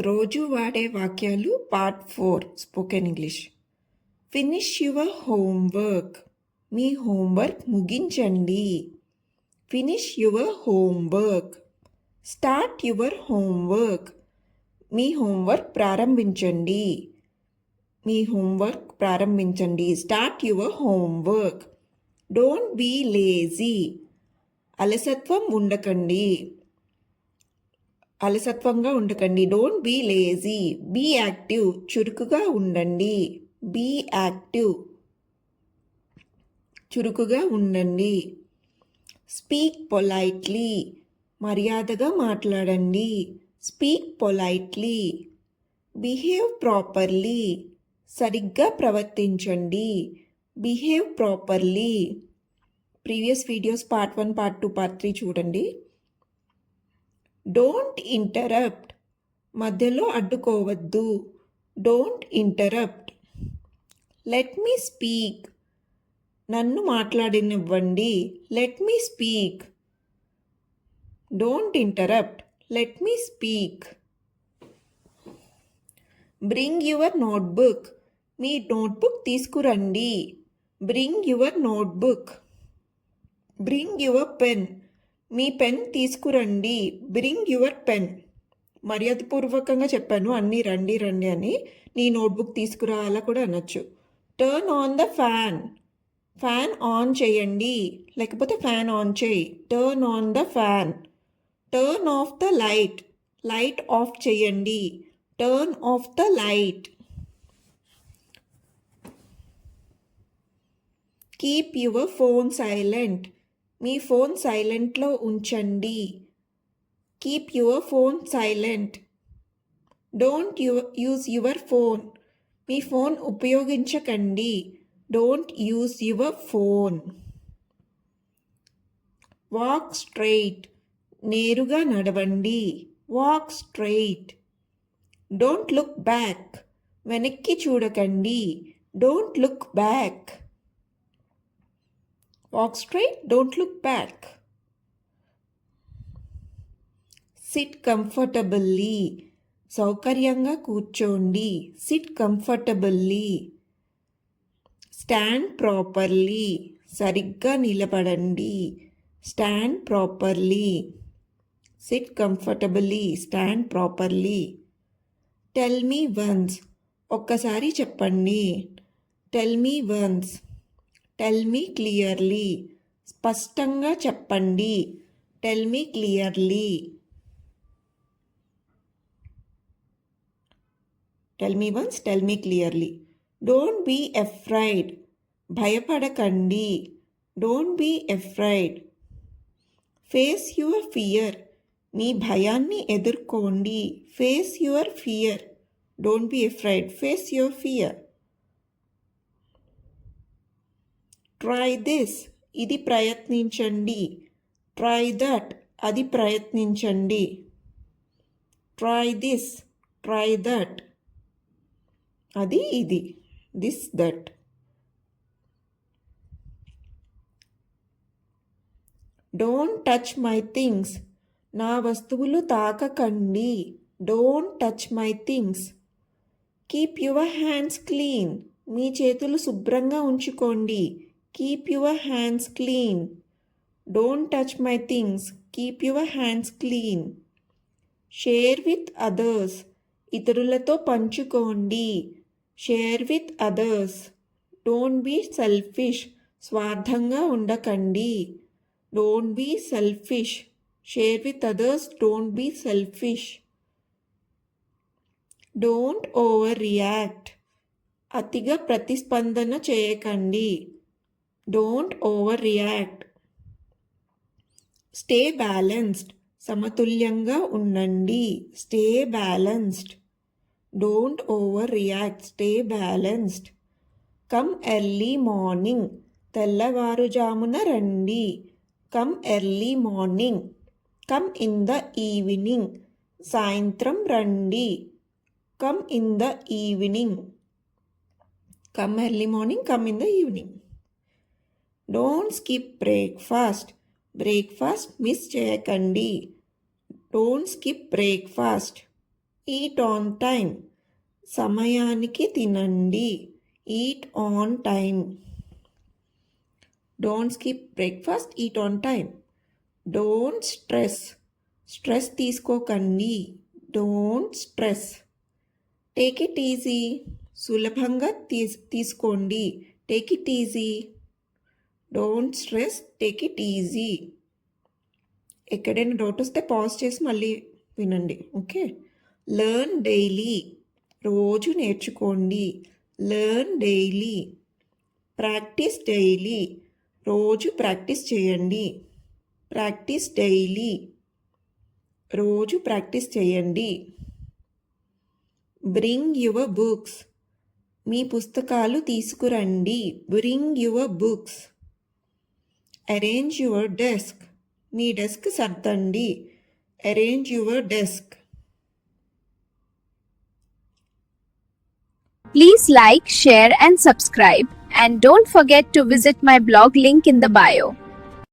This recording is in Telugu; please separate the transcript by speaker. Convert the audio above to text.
Speaker 1: రోజు వాడే వాక్యాలు part 4 spoken English. Finish your homework. మీ హోంవర్క్ ముగించండి. Finish your homework. Start your homework. మీ హోంవర్క్ ప్రారంభించండి. మీ హోంవర్క్ ప్రారంభించండి. Start your homework. Don't be lazy. అలసత్వం ఉండకండి. అలసత్వంగా ఉండకండి. Don't be lazy. Be active. చురుకుగా ఉండండి. Be active. చురుకుగా ఉండండి. Speak politely. మర్యాదగా మాట్లాడండి. Speak politely. Behave properly. సరిగ్గా ప్రవర్తించండి. Behave properly. Previous videos part 1, part 2, part 3 చూడండి. Don't interrupt. మధ్యలో అడ్డుకోవద్దు. Don't interrupt. Let me speak. నన్ను మాట్లాడనివ్వండి. Let me speak. Don't interrupt. Let me speak. Bring your notebook. మీ నోట్బుక్ తీసుకురండి. Bring your notebook. Bring your pen. మీ పెన్ తీసుకురండి. Bring your pen. మర్యాదపూర్వకంగా చెప్పాను అన్నీ రండి రండి అని. నీ నోట్బుక్ తీసుకురా అలా కూడా అనొచ్చు. Turn on the fan. Fan on చేయండి, లేకపోతే ఫ్యాన్ ఆన్ చేయి. Turn on the fan. Turn off the light. Light off చేయండి. Turn off the light. Keep your phone silent. మీ ఫోన్ సైలెంట్లో ఉంచండి. Keep your phone silent. Don't use your phone. మీ ఫోన్ ఉపయోగించకండి. Don't use your phone. Walk straight. నేరుగా నడవండి. Walk straight. Don't look back. వెనక్కి చూడకండి. Don't look back. Walk straight, don't look back. Sit comfortably. సౌకర్యంగా కూర్చోండి. Sit comfortably. Stand properly. సరిగ్గా నిలబడండి. Stand properly. Sit comfortably. Stand properly. Tell me once. ఒక్కసారి చెప్పండి. Tell me once. Tell me clearly. స్పష్టంగా చెప్పండి. Tell me clearly. Tell me once. Tell me clearly. Don't be afraid. భయపడకండి. Don't be afraid. Face your fear. మీ భయాన్ని ఎదుర్కోండి. Face your fear. Don't be afraid. Face your fear. Try this. ఇది ప్రయత్నించండి. Try that. అది ప్రయత్నించండి. Try this. Try that. అది ఇది. This that. Don't touch my things. నా వస్తువులు తాకకండి. Don't touch my things. Keep your hands clean. మీ చేతులు శుభ్రంగా ఉంచుకోండి. Keep your hands clean. Don't touch my things. Keep your hands clean. Share with others. ఇతరులతో పంచుకోండి. Share with others. Don't be selfish. స్వార్థంగా ఉండకండి. Don't be selfish. Share with others. Don't be selfish. Don't overreact. అతిగా ప్రతిస్పందన చేయకండి. Don't overreact. Stay balanced. సమతుల్యంగా ఉండండి. Stay balanced. Don't overreact. Stay balanced. Come early morning. తెల్లవారుజామున రండి. Come early morning. Come in the evening. సాయంత్రం రండి. Come in the evening. Come early morning. Come in the evening. Don't skip breakfast. Breakfast miss చేయకండి. Don't skip breakfast. Eat on time. సమయానికి తినండి. Eat on time. Don't skip breakfast. Eat on time. Don't stress. Stress తీసుకోకండి. Don't stress. Take it easy. సులభంగా తీసుకోండి. Take it easy. Don't stress. Take it easy. ఎక్కడైనా డౌట్ వస్తే పాజ్ చేసి మళ్ళీ వినండి. ఓకే. Learn daily. రోజు నేర్చుకోండి. Learn daily. Practice daily. రోజు ప్రాక్టీస్ చేయండి. Practice daily. రోజు ప్రాక్టీస్ చేయండి. Bring your books. మీ పుస్తకాలు తీసుకురండి. Bring your books. Arrange your desk. మీ డెస్క్ సర్దండి. Arrange your desk.
Speaker 2: Please like, share and subscribe, and don't forget to visit my blog link in the bio.